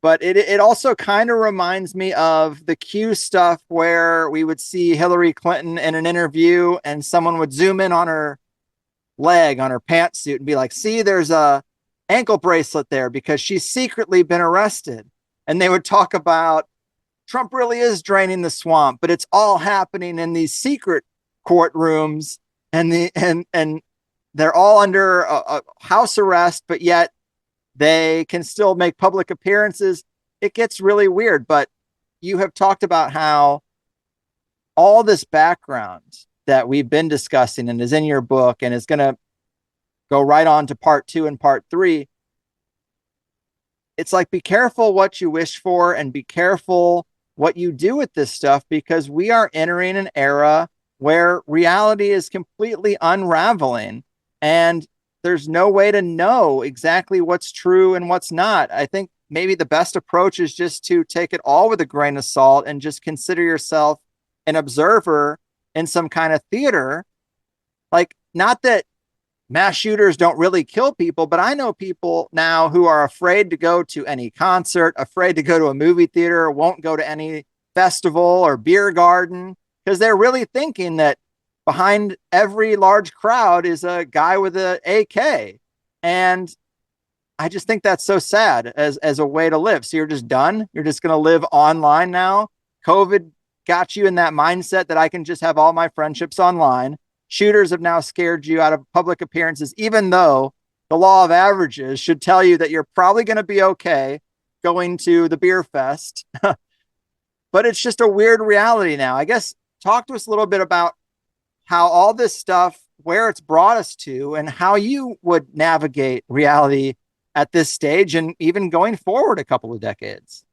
But it also kind of reminds me of the Q stuff where we would see Hillary Clinton in an interview and someone would zoom in on her leg, on her pantsuit, and be like, see, there's a ankle bracelet there because she's secretly been arrested. And they would talk about Trump really is draining the swamp, but it's all happening in these secret courtrooms, and they're all under a house arrest, but yet they can still make public appearances. It gets really weird, but you have talked about how all this background that we've been discussing and is in your book and is going to go right on to part 2 and part 3. It's like, be careful what you wish for and be careful what you do with this stuff, because we are entering an era where reality is completely unraveling and there's no way to know exactly what's true and what's not. I think maybe the best approach is just to take it all with a grain of salt and just consider yourself an observer in some kind of theater. Like, not that mass shooters don't really kill people, but I know people now who are afraid to go to any concert, afraid to go to a movie theater, won't go to any festival or beer garden because they're really thinking that behind every large crowd is a guy with an AK. And I just think that's so sad as a way to live. So you're just done. You're just going to live online now. COVID got you in that mindset that I can just have all my friendships online. Shooters have now scared you out of public appearances, even though the law of averages should tell you that you're probably going to be okay going to the beer fest. But it's just a weird reality now. I guess talk to us a little bit about how all this stuff, where it's brought us to, and how you would navigate reality at this stage and even going forward a couple of decades.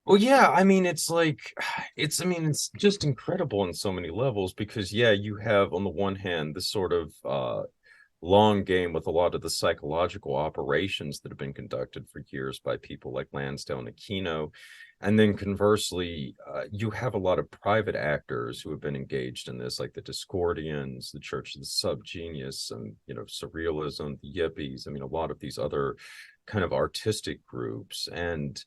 Well, yeah, I mean, it's like, it's just incredible on so many levels because, yeah, you have on the one hand this sort of long game with a lot of the psychological operations that have been conducted for years by people like Lansdale and Aquino. And then conversely, you have a lot of private actors who have been engaged in this, like the Discordians, the Church of the Subgenius, and, Surrealism, the Yippies. I mean, a lot of these other kind of artistic groups. And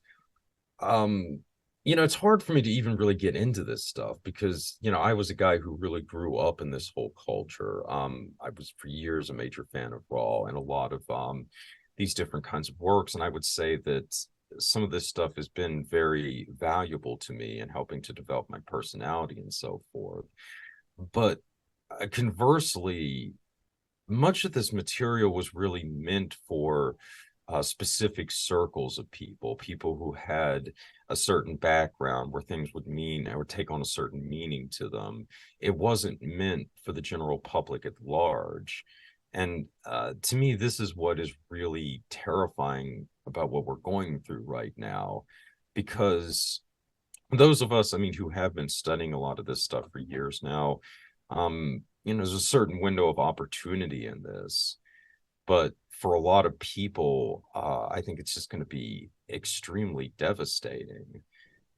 um it's hard for me to even really get into this stuff because I was a guy who really grew up in this whole culture. I was for years a major fan of Raw and a lot of these different kinds of works, and I would say that some of this stuff has been very valuable to me in helping to develop my personality and so forth. But conversely, much of this material was really meant for specific circles of people who had a certain background where things would mean or take on a certain meaning to them. It wasn't meant for the general public at large. And to me, this is what is really terrifying about what we're going through right now, because those of us, I mean, who have been studying a lot of this stuff for years now, there's a certain window of opportunity in this. But for a lot of people, I think it's just going to be extremely devastating,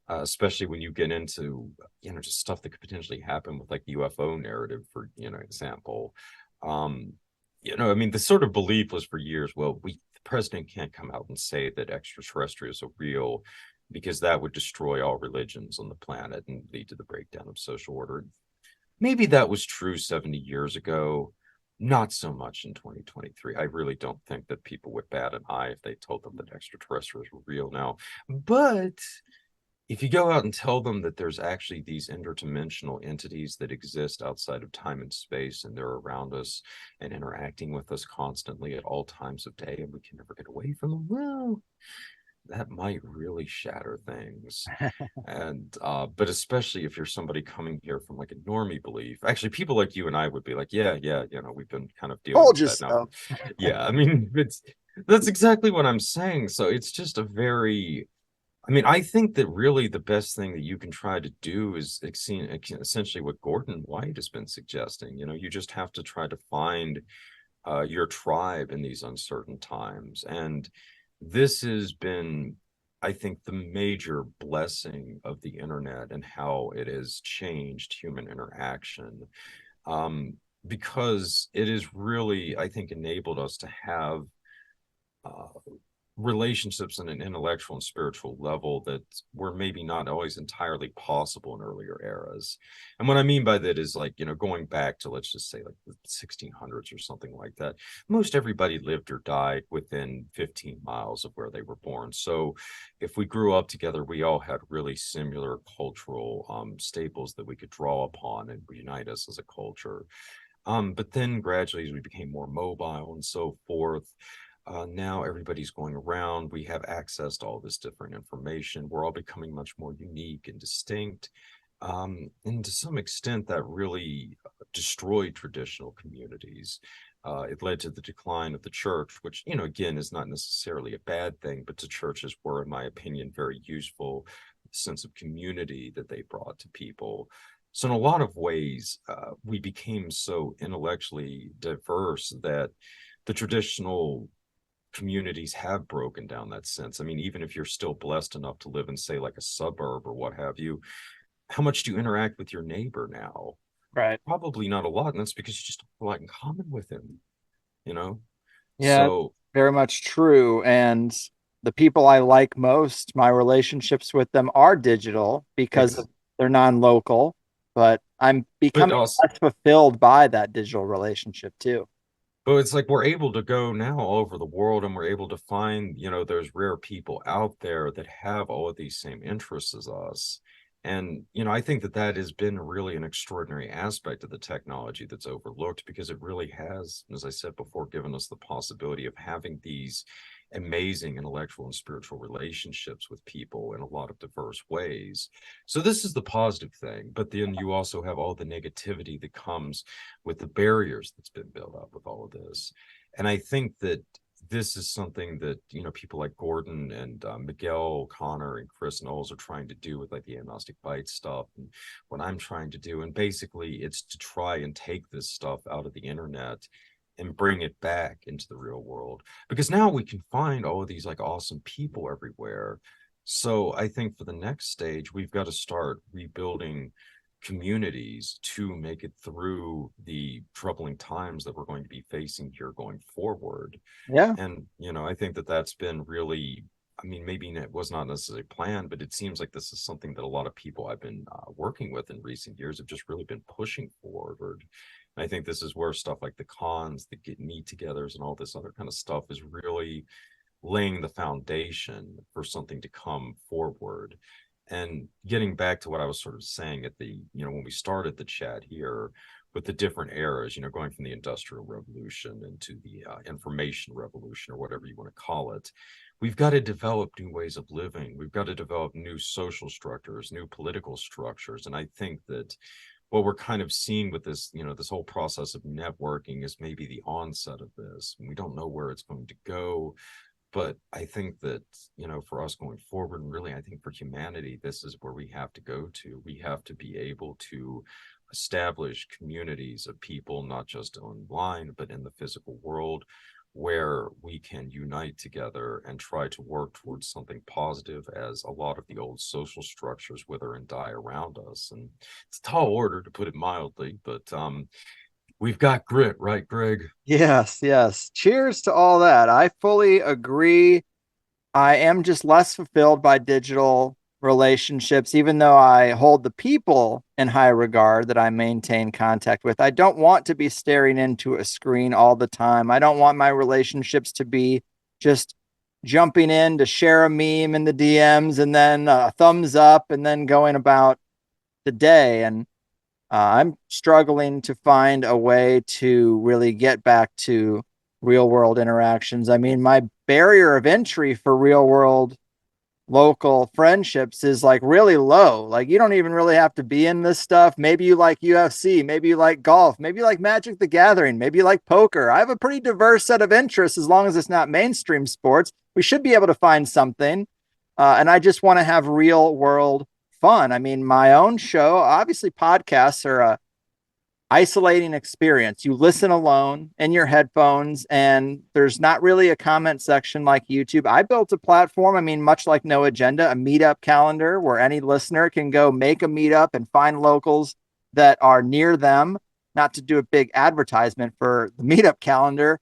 especially when you get into, just stuff that could potentially happen with like the UFO narrative, for, example. Um, I mean, the sort of belief was for years, well, the president can't come out and say that extraterrestrials are real because that would destroy all religions on the planet and lead to the breakdown of social order. Maybe that was true 70 years ago, not so much in 2023. I really don't think that people would bat an eye if they told them that extraterrestrials were real now. But if you go out and tell them that there's actually these interdimensional entities that exist outside of time and space and they're around us and interacting with us constantly at all times of day and we can never get away from them, well, that might really shatter things. And but especially if you're somebody coming here from like a normie belief, actually people like you and I would be like, yeah, yeah, we've been kind of dealing Told with you that now. so. Yeah, I mean, that's exactly what I'm saying. So it's just a very, I mean, I think that really the best thing that you can try to do is essentially what Gordon White has been suggesting. You just have to try to find your tribe in these uncertain times. And this has been, I think, the major blessing of the internet and how it has changed human interaction. Um, because it has really, I think, enabled us to have uh, relationships on an intellectual and spiritual level that were maybe not always entirely possible in earlier eras. And what I mean by that is like, going back to, let's just say, like the 1600s or something like that. Most everybody lived or died within 15 miles of where they were born. So if we grew up together, we all had really similar cultural staples that we could draw upon and unite us as a culture. But then gradually, as we became more mobile and so forth, now everybody's going around. We have access to all this different information. We're all becoming much more unique and distinct. And to some extent, that really destroyed traditional communities. It led to the decline of the church, which, again, is not necessarily a bad thing, but the churches were, in my opinion, very useful sense of community that they brought to people. So in a lot of ways, we became so intellectually diverse that the traditional communities have broken down that sense. I mean, even if you're still blessed enough to live in, say, like a suburb or what have you, how much do you interact with your neighbor now? Right. Probably not a lot, and that's because you just don't have a lot in common with him, you know? Yeah, So, very much true. And the people I like most, my relationships with them are digital because ex- they're non-local, but I'm but becoming also, less fulfilled by that digital relationship too. but it's like we're able to go now all over the world and we're able to find, those rare people out there that have all of these same interests as us. And, I think that that has been really an extraordinary aspect of the technology that's overlooked because it really has, as I said before, given us the possibility of having these amazing intellectual and spiritual relationships with people in a lot of diverse ways. So this is the positive thing, but then you also have all the negativity that comes with the barriers that's been built up with all of this. And I think that this is something that people like Gordon and Miguel Connor and Chris Knowles are trying to do with like the agnostic byte stuff and what I'm trying to do. And basically it's to try and take this stuff out of the internet and bring it back into the real world because now we can find all of these like awesome people everywhere. So I think for the next stage we've got to start rebuilding communities to make it through the troubling times that we're going to be facing here going forward. Yeah. And, I think that that's been really, I mean, maybe it was not necessarily planned, but it seems like this is something that a lot of people I've been working with in recent years have just really been pushing forward. And I think this is where stuff like the cons, the get meet togethers, and all this other kind of stuff is really laying the foundation for something to come forward. And getting back to what I was sort of saying at the, when we started the chat here with the different eras, going from the Industrial Revolution into the information revolution or whatever you want to call it, we've got to develop new ways of living. We've got to develop new social structures, new political structures. And I think that what we're kind of seeing with this, this whole process of networking is maybe the onset of this. We don't know where it's going to go, but I think that, for us going forward, and really, I think for humanity, this is where we have to go to. We have to be able to establish communities of people, not just online, but in the physical world, where we can unite together and try to work towards something positive as a lot of the old social structures wither and die around us. And it's a tall order, to put it mildly, but we've got grit, right, Greg? Yes, yes. Cheers to all that. I fully agree. I am just less fulfilled by digital relationships, even though I hold the people in high regard that I maintain contact with. I don't want to be staring into a screen all the time. I don't want my relationships to be just jumping in to share a meme in the DMs and then a thumbs up and then going about the day. And I'm struggling to find a way to really get back to real world interactions. I mean, my barrier of entry for real world local friendships is like really low. Like you don't even really have to be in this stuff. Maybe you like UFC, maybe you like golf, maybe you like Magic the Gathering, maybe you like poker. I have a pretty diverse set of interests as long as it's not mainstream sports. We should be able to find something. And I just want to have real world fun. I mean, my own show, obviously podcasts are a isolating experience. You listen alone in your headphones, and there's not really a comment section like YouTube. I built a platform, I mean, much like No Agenda, a meetup calendar where any listener can go make a meetup and find locals that are near them. Not to do a big advertisement for the meetup calendar,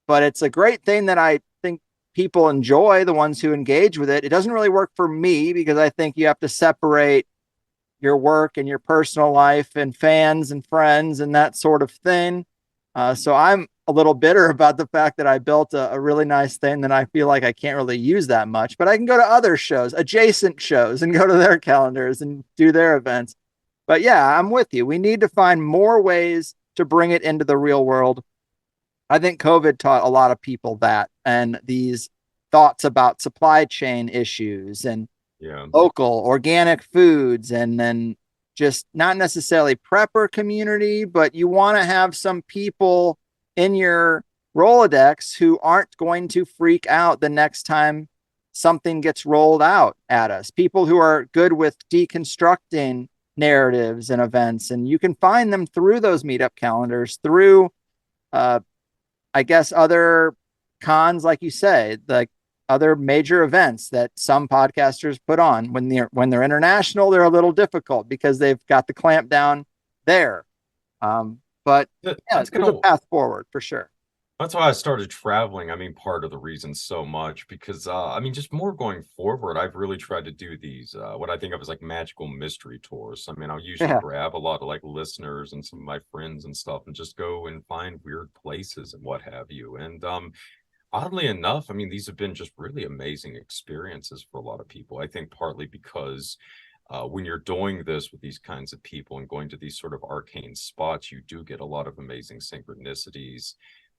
but it's a great thing that I think people enjoy, the ones who engage with it. It doesn't really work for me because I think you have to separate your work and your personal life and fans and friends and that sort of thing. So I'm a little bitter about the fact that I built a really nice thing that I feel like I can't really use that much, but I can go to other shows, adjacent shows, and go to their calendars and do their events. But yeah, I'm with you. We need to find more ways to bring it into the real world. I think COVID taught a lot of people that, and these thoughts about supply chain issues and Yeah. local organic foods, and then just not necessarily prepper community, but you want to have some people in your Rolodex who aren't going to freak out the next time something gets rolled out at us. People who are good with deconstructing narratives and events, and you can find them through those meetup calendars, through uh, I guess other cons, like you say, like other major events that some podcasters put on. When they're international, they're a little difficult because they've got the clamp down there. But yeah, That's there's a kind of path forward for sure. That's why I started traveling. I mean, part of the reason so much because I mean, just more going forward, I've really tried to do these what I think of as like magical mystery tours. I mean, I'll usually Yeah, grab a lot of like listeners and some of my friends and stuff and just go and find weird places and what have you. And oddly enough, I mean, these have been just really amazing experiences for a lot of people. I think partly because when you're doing this with these kinds of people and going to these sort of arcane spots, you do get a lot of amazing synchronicities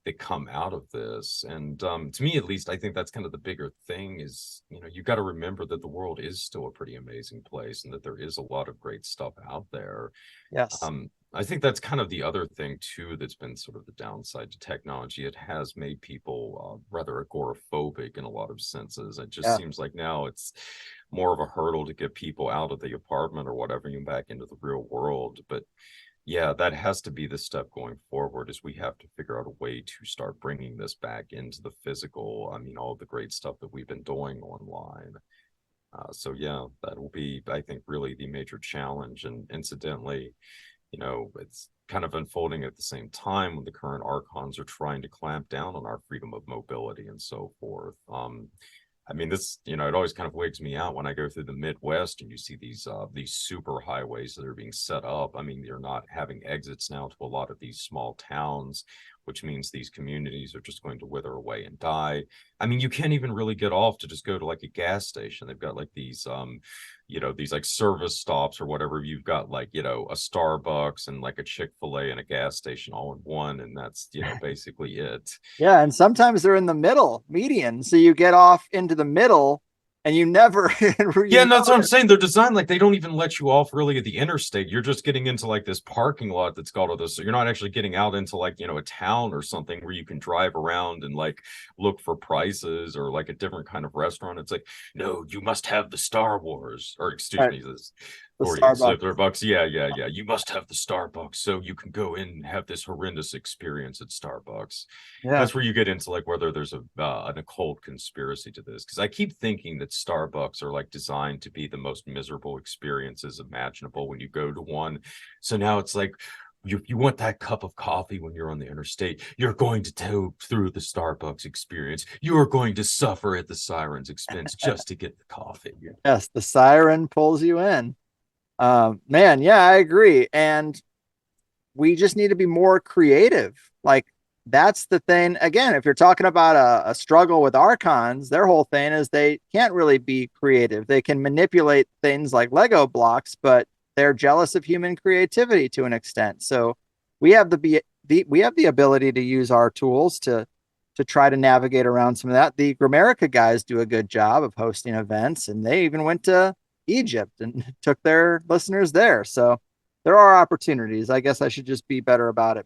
that come out of this. And to me, at least, I think that's kind of the bigger thing is, you know, you got to remember that the world is still a pretty amazing place and that there is a lot of great stuff out there. yes, I think that's kind of the other thing too that's been sort of the downside to technology. It has made people rather agoraphobic in a lot of senses. It just yeah, seems like now it's more of a hurdle to get people out of the apartment or whatever and back into the real world. But yeah, that has to be the step going forward is we have to figure out a way to start bringing this back into the physical. I mean, all the great stuff that we've been doing online. So yeah, that will be, I think, really the major challenge. And incidentally, you know, it's kind of unfolding at the same time when the current archons are trying to clamp down on our freedom of mobility and so forth. I mean, this, you know, it always kind of wigs me out when I go through the Midwest and you see these super highways that are being set up. I mean, you're not having exits now to a lot of these small towns, which means these communities are just going to wither away and die. I mean, you can't even really get off to just go to like a gas station. They've got like these you know, these like service stops or whatever. You've got like, you know, a Starbucks and like a Chick-fil-A and a gas station all in one, and that's, you know, basically it. yeah. And sometimes they're in the middle median, so you get off into the middle, and you never, Yeah, you no, that's what I'm saying. They're designed like they don't even let you off really at the interstate. You're just getting into like this parking lot that's got all this. So you're not actually getting out into like, you know, a town or something where you can drive around and like look for prices or like a different kind of restaurant. It's like, no, you must have the Star Wars, or excuse right, me, this the 48 Starbucks. Bucks. Yeah, yeah, yeah. You must have the Starbucks so you can go in and have this horrendous experience at Starbucks. Yeah, That's where you get into like whether there's a an occult conspiracy to this, because I keep thinking that Starbucks are like designed to be the most miserable experiences imaginable when you go to one. So now it's like you want that cup of coffee when you're on the interstate, you're going to go through the Starbucks experience. You are going to suffer at the siren's expense just to get the coffee. yes, the siren pulls you in. Man, yeah, I agree. And we just need to be more creative. Like that's the thing. Again, if you're talking about a struggle with archons, their whole thing is they can't really be creative. They can manipulate things like Lego blocks, but they're jealous of human creativity to an extent. So we have we have the ability to use our tools to try to navigate around some of that. The Gramerica guys do a good job of hosting events, and they even went to Egypt and took their listeners there. So there are opportunities. I guess I should just be better about it.